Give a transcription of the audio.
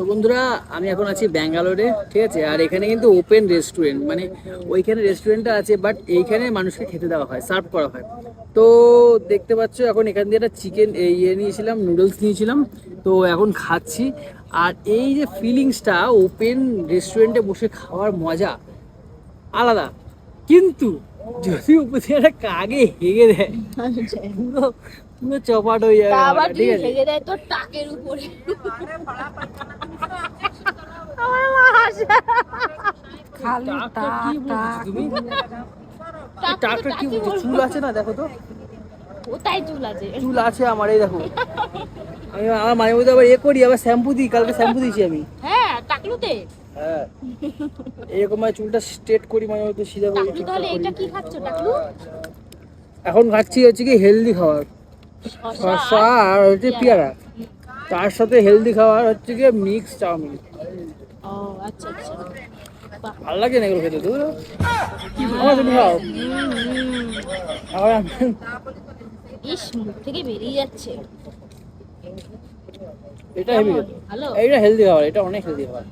তো বন্ধুরা, আমি এখন আছি ব্যাঙ্গালোরে, ঠিক আছে। আর এখানে কিন্তু ওপেন রেস্টুরেন্ট, মানে ওইখানে রেস্টুরেন্টটা আছে, বাট এইখানে মানুষকে খেতে দেওয়া হয়, সার্ভ করা হয়। তো দেখতে পাচ্ছ, এখন এখান দিয়ে একটা চিকেন ইয়ে নিয়েছিলাম, নুডলস নিয়েছিলাম। তো এখন খাচ্ছি। আর এই যে ফিলিংসটা, ওপেন রেস্টুরেন্টে বসে খাওয়ার মজা আলাদা। কিন্তু যদি উপর থেকে একটা কাকে হেগে দেয়, পুরো পুরো চপাট হয়ে যাবে আবার খাবারটা, যদি ঠিক আছে। হেগে দেয় তোর টাকের উপরে। খালি টাকটা কি বলছো তুমি? টাকটা কি বলছো? চুল আছে না, দেখো তো। কোথায় চুল আছে? চুল আছে আমার, এই দেখো। আমার মাঝে মধ্যে আবার করি, আবার শ্যাম্পু দিই। কালকে শ্যাম্পু দিয়েছি আমি। হ্যাঁ, টাকলুতে। হ্যাঁ, এরকম ভাবে চুলটা স্ট্রেট করি, মাঝে মধ্যে সিধা করে টাকলু তাহলে এটা কি খাচ্ছ টাকলু? এখন খাচ্ছি হচ্ছে কি হেলদি খাবার, শসা আর হচ্ছে পেয়ারা। তার সাথে হেলদি খাবার হচ্ছে কি মিক্স চাউমিন। ও আচ্ছা আচ্ছা। ভালো লাগে না এগুলো খেতে, তো আমার তুমি খাও। আবার ইস, মুখ থেকে বেরিয়ে যাচ্ছে। এটা হেভি, ভালো। এটা হেলদি খাবার, এটা অনেক হেলদি খাবার।